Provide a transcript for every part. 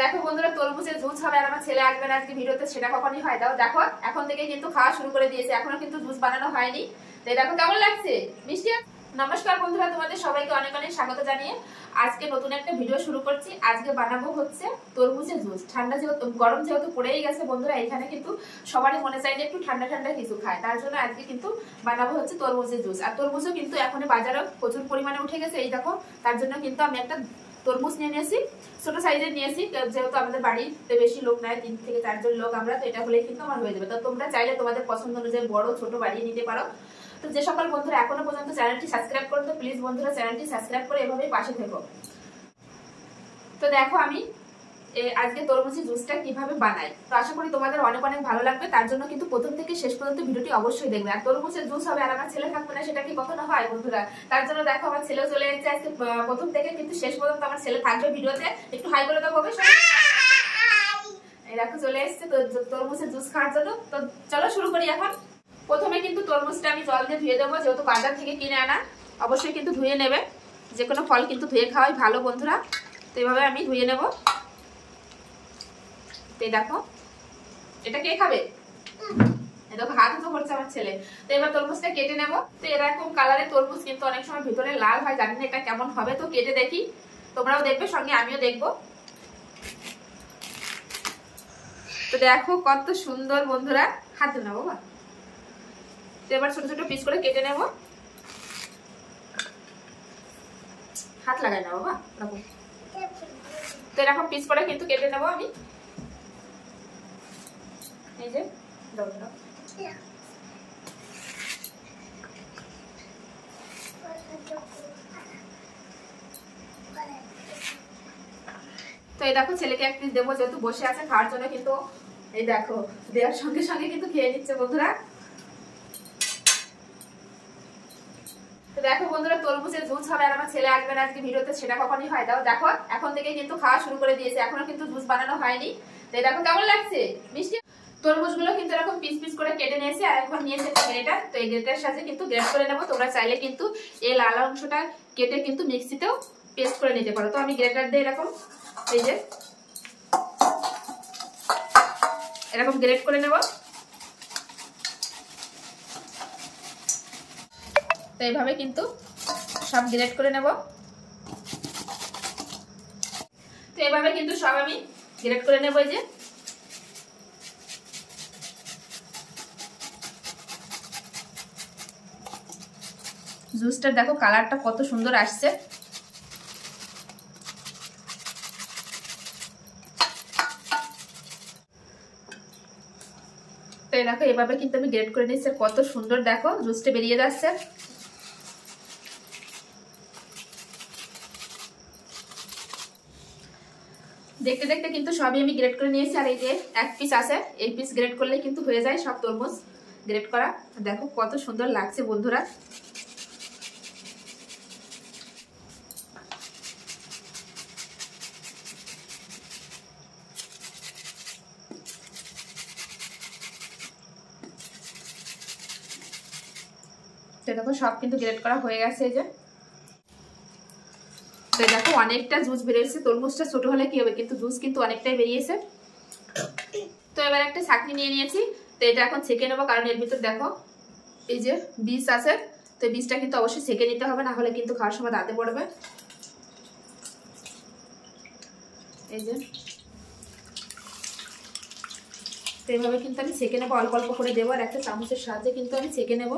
দেখো বন্ধুরা, তরমুজের জুস হবে আর আমার ছেলে আসবে না আজকে ভিডিওতে, সেটা কখনই হয়। দাও দেখো, এখন থেকে কিন্তু খাওয়া শুরু করে দিয়েছে, এখনো কিন্তু জুস বানানো হয়নি। তো দেখো কেমন লাগছে, মিষ্টি। নমস্কার বন্ধুরা, তোমাদের সবাইকে অনেক অনেক স্বাগত জানিয়ে আজকে নতুন একটা ভিডিও শুরু করছি। আজকে বানাবো হচ্ছে তরমুজের জুস। ঠান্ডা যেহেতু, গরম যেহেতু পড়েই গেছে বন্ধুরা, এখানে কিন্তু সবারই মনে চাই যে একটু ঠান্ডা ঠান্ডা কিছু খায়, তার জন্য আজকে কিন্তু বানাবো হচ্ছে তরমুজের জুস। আর তরমুজও কিন্তু এখন বাজারে প্রচুর পরিমাণে উঠে গেছে, এই দেখো। তার জন্য কিন্তু আমি একটা তরমুজ নিয়ে নিয়েছি, ছোট সাইজের নিয়েছি, যেহেতু আমাদের বাড়িতে বেশি লোক নাই, 3 থেকে 4 জন লোক আমরা, তো এটা হলেই কিন্তু আমার হয়ে যাবে। তো তোমরা চাইলে তোমাদের পছন্দ অনুযায়ী বড় ছোট বাড়িয়ে নিতে পারো। তো যে সকল বন্ধুরা এখনো পর্যন্ত চ্যানেলটি সাবস্ক্রাইব করো, তো প্লিজ বন্ধুরা চ্যানেলটি সাবস্ক্রাইব করে এভাবেই পাশে থেকো। তো দেখো আমি আজকে তরমুজের জুসটা কিভাবে বানাই, তো আশা করি তোমাদের অনেক অনেক ভালো লাগবে। তার জন্য কিন্তু প্রথম থেকে শেষ পর্যন্ত ভিডিওটি অবশ্যই দেখবে। আর তরমুজের জুস হবে আর আমার ছেলে থাকবে না, সেটা কি কখনো হয় বন্ধুরা? তার জন্য দেখো আমার ছেলেও চলে এসেছে আজকে, প্রথম থেকে কিন্তু শেষ পর্যন্ত আমার ছেলে থাকবে ভিডিওতে। একটু হাই করে দেবো। এই দেখো চলে এসেছে তরমুজের জুস খাওয়ার জন্য। তো চলো শুরু করি এখন। প্রথমে কিন্তু তরমুজটা আমি জল দিয়ে ধুয়ে দেবো, যেহেতু বাজার থেকে কিনে আনা। অবশ্যই কিন্তু ধুয়ে নেবে, যে কোনো ফল কিন্তু ধুয়ে খাওয়াই ভালো বন্ধুরা। তো এইভাবে আমি ধুয়ে নেব। এই দেখো, এটা কে খাবে? দেখো হাত তো করছে আমার ছেলে। তো এবার তরমুজটা কেটে নেব। তো এরকম কালারের তরমুজ কিন্তু অনেক সময় ভিতরে লাল হয়, জানি না এটা কেমন হবে। তো কেটে দেখি, তোমরাও দেখবে, সঙ্গে আমিও দেখবো। তো দেখো কত সুন্দর বন্ধুরা, হাত ধরে নেবো। তো এবার ছোট ছোট পিস করে কেটে নেব। হাত লাগাই না বাবা, এরকম। তো এরকম পিস করে কিন্তু কেটে নেব আমি। এই যে তো এই দেখো ছেলেকে এক পিস দেবো, যেহেতু বসে আছে খাওয়ার জন্য। কিন্তু এই দেখো দেওয়ার সঙ্গে সঙ্গে কিন্তু খেয়ে নিচ্ছে বন্ধুরা। তো দেখো বন্ধুরা, তরমুজের জুস হবে আর আমার ছেলে আসবে না আজকে ভিডিওতে, সেটা কখনই হয়। দাও দেখো, এখন থেকে কিন্তু খাওয়া শুরু করে দিয়েছে, এখনো কিন্তু জুস বানানো হয়নি। তো এই দেখো কেমন লাগছে, মিষ্টি। তরমুজগুলো কিন্তু এরকম পিস পিস করে কেটে নিয়েছি, আর এখন নিয়েছে একটা গ্রেটার। তো এই গ্রেটারের সাথে কিন্তু গ্রেট করে নেবো। তোমরা চাইলে কিন্তু এই লাল অংশটা কেটে কিন্তু মিক্সিতেও পেস্ট করে নিতে পারো। তো আমি গ্রেটার দিয়ে এরকম, এই যে এরকম গ্রেট করে নেব। তো এইভাবে কিন্তু সব গ্রেট করে নেব। তো এইভাবে কিন্তু সব আমি গ্রেট করে নেব। এই যে জুসটার দেখো কালারটা কত সুন্দর আসছে। তো দেখো এভাবে কিন্তু আমি গ্রেট করে নিচ্ছি, কত সুন্দর দেখো জুসটা বেরিয়ে যাচ্ছে। দেখতে দেখতে কিন্তু সবই আমি গ্রেট করে নিয়েছি। আর এই যে এক পিস আছে, এই পিস গ্রেট করলে কিন্তু হয়ে যায় সব তরমুজ গ্রেট করা। দেখো কত সুন্দর লাগছে বন্ধুরা। দেখো সব কিন্তু গ্রেট করা হয়ে গেছে। এই যে তো দেখো অনেকটা জুস বেরিয়েছে। তরমুজটা ছোট হলে কি হবে, কিন্তু জুস কিন্তু অনেকটাই বেরিয়েছে। তো এবার একটা ছাঁকনি নিয়ে নিয়েছি। তো এটা এখন ছেঁকে নেবো, কারণ এর ভিতর দেখো এই যে বীজ আছে। তো বীজটা কিন্তু অবশ্যই ছেঁকে নিতে হবে, না হলে কিন্তু খাওয়ার সময় দাঁতে পড়বে। এই যে তো এইভাবে কিন্তু আমি ছেঁকে নেবো, অল্প অল্প করে দেবো। আর একটা চামচের সাহায্যে কিন্তু আমি ছেঁকে নেবো।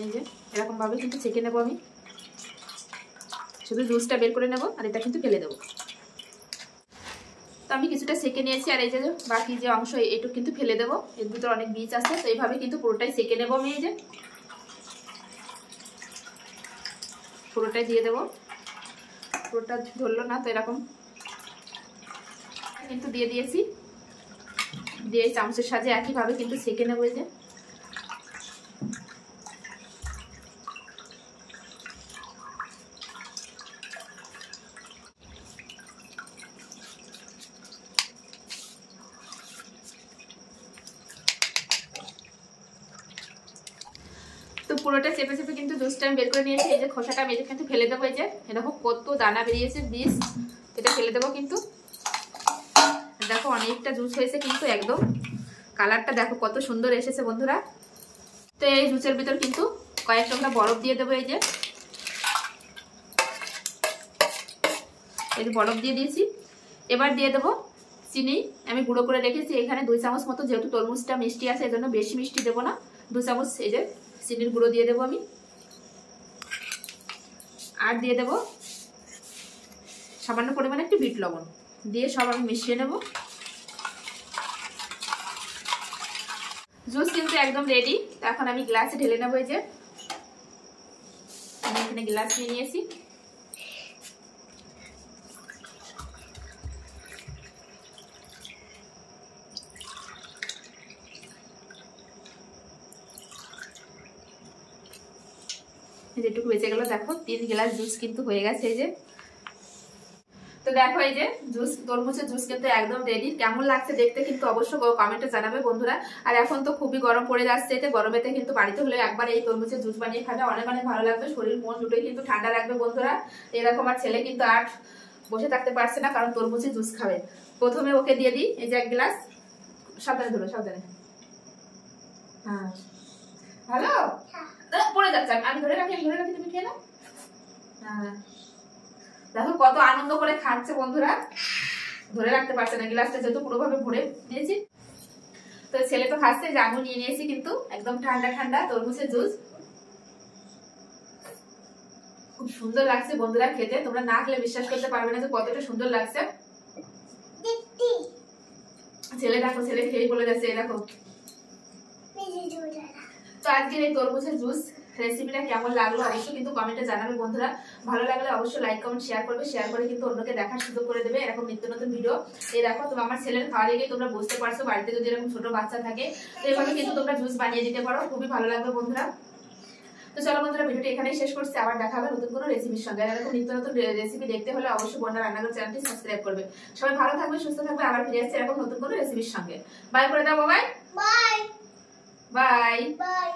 এই যে এরকম ভাবে কিন্তু ছেঁকে নেবো আমি। শুধু জুসটা বের করে নেবো, আর এটা কিন্তু ফেলে দেবো। তো আমি কিছুটা সেকে নিয়েছি, আর এই যে বাকি যে অংশ এইটুকু কিন্তু ফেলে দেবো, এর ভিতরে অনেক বীজ আছে। তো এইভাবে কিন্তু পুরোটাই সেকে নেবো আমি। এই যে পুরোটাই দিয়ে দেবো, পুরোটা ধরলো না। তো এরকম কিন্তু দিয়ে দিয়েছি, দিয়ে চামচের সাহায্যে একইভাবে কিন্তু সেকে নেবো। এই যে তো পুরোটা চেপে চেপে কিন্তু জুসটা আমি বের করে নিয়েছি। এই যে খোসাটা আমি কিন্তু ফেলে দেবো। এই যে দেখো কত দানা বেরিয়েছে বীজ, এটা ফেলে দেবো কিন্তু। দেখো অনেকটা জুস হয়েছে কিন্তু একদম কালারটা দেখো কত সুন্দর এসেছে বন্ধুরা। তো এই জুসের ভিতর কিন্তু কয়েক টুকরা বরফ দিয়ে দেবো। এই যে বরফ দিয়ে দিয়েছি। এবার দিয়ে দেবো চিনি, আমি গুঁড়ো করে রেখেছি এখানে 2 চামচ মতো, যেহেতু তরমুজটা মিষ্টি আছে এজন্য বেশি মিষ্টি দেবো না, 2 চামচ এই যে চিনির গুঁড়ো দিয়ে দেবো আমি। আর দিয়ে দেবো সামান্য পরিমাণে একটু বিট লবণ দিয়ে সব আমি মিশিয়ে নেব। জুস কিন্তু একদম রেডি। এখন আমি গ্লাসে ঢেলে নেবো। এই যে আমি এখানে গ্লাস নিয়ে নিয়েছি। যেটুকু বেঁচে গেল দেখো 3 গ্লাস জুস কিন্তু হয়ে গেছে। এই যে তো দেখো এই যে জুস, তরমুজের জুস কিন্তু একদম রেডি। কেমন লাগছে দেখতে কিন্তু অবশ্যই কমেন্টে জানাবে বন্ধুরা। আর এখন তো খুবই গরম পড়ে যাচ্ছে, এতে গরমেতে কিন্তু বাড়িতে হলে একবার এই তরমুজের জুস বানিয়ে খাবে, অনেক অনেক ভালো লাগবে, শরীর মন দুটোই কিন্তু ঠান্ডা রাখবে বন্ধুরা। এরকম আর ছেলে কিন্তু আর বসে থাকতে পারছে না, কারণ তরমুজের জুস খাবে। প্রথমে ওকে দিয়ে দিই এই যে 1 গ্লাস। সাবধানে ধরো, সাবধানে। হ্যাঁ ভালো পড়ে যাচ্ছে, আমি ধরে রাখি, তুমি খেয়ে নাও। হ্যাঁ দেখো কত আনন্দ করে খাচ্ছে বন্ধুরা, ধরে রাখতে পারছে না, গ্লাসটা যেহেতু পুরোভাবে ভরে দিয়েছি। তো ছেলে তো খাচ্ছে, যে আমিও নিয়ে নিয়েছি কিন্তু একদম ঠান্ডা ঠান্ডা তরমুজের জুস। খুব সুন্দর লাগছে বন্ধুরা খেতে, তোমরা না খেলে বিশ্বাস করতে পারবে না যে কতটা সুন্দর লাগছে। ছেলে দেখো, ছেলে খেয়ে বলে যাচ্ছে এই দেখো। তো আজকের এই তরমুজের জুস রেসিপিটা কেমন লাগলো অবশ্যই কিন্তু কমেন্টে জানাবে বন্ধুরা। ভালো লাগলে অবশ্যই লাইক কমেন্ট শেয়ার করবে, শেয়ার করে কিন্তু অন্যকে দেখার সুযোগ করে দেবে এরকম নিত্য নতুন ভিডিও। এই দেখো তোমরা আমার ছেলের খাওয়া দেখে তোমরা বুঝতে পারছো বাড়িতে যদি এরকম ছোট বাচ্চা থাকে তো এভাবে কিন্তু তোমরা জুস বানিয়ে দিতে পারো, খুবই ভালো লাগবে বন্ধুরা। তো চলো বন্ধুরা ভিডিওটি এখানেই শেষ করছি, আবার দেখা হবে নতুন কোনো রেসিপির সঙ্গে। এরকম নিত্য নতুন রেসিপি দেখতে হলে অবশ্যই বন্যা রান্নাঘর চ্যানেলটি সাবস্ক্রাইব করবে। সবাই ভালো থাকবে, সুস্থ থাকবে, আবার ফিরে আসছে এরকম নতুন কোনো রেসিপির সঙ্গে। বাই করে দাও, বাই বাই বাই বাই।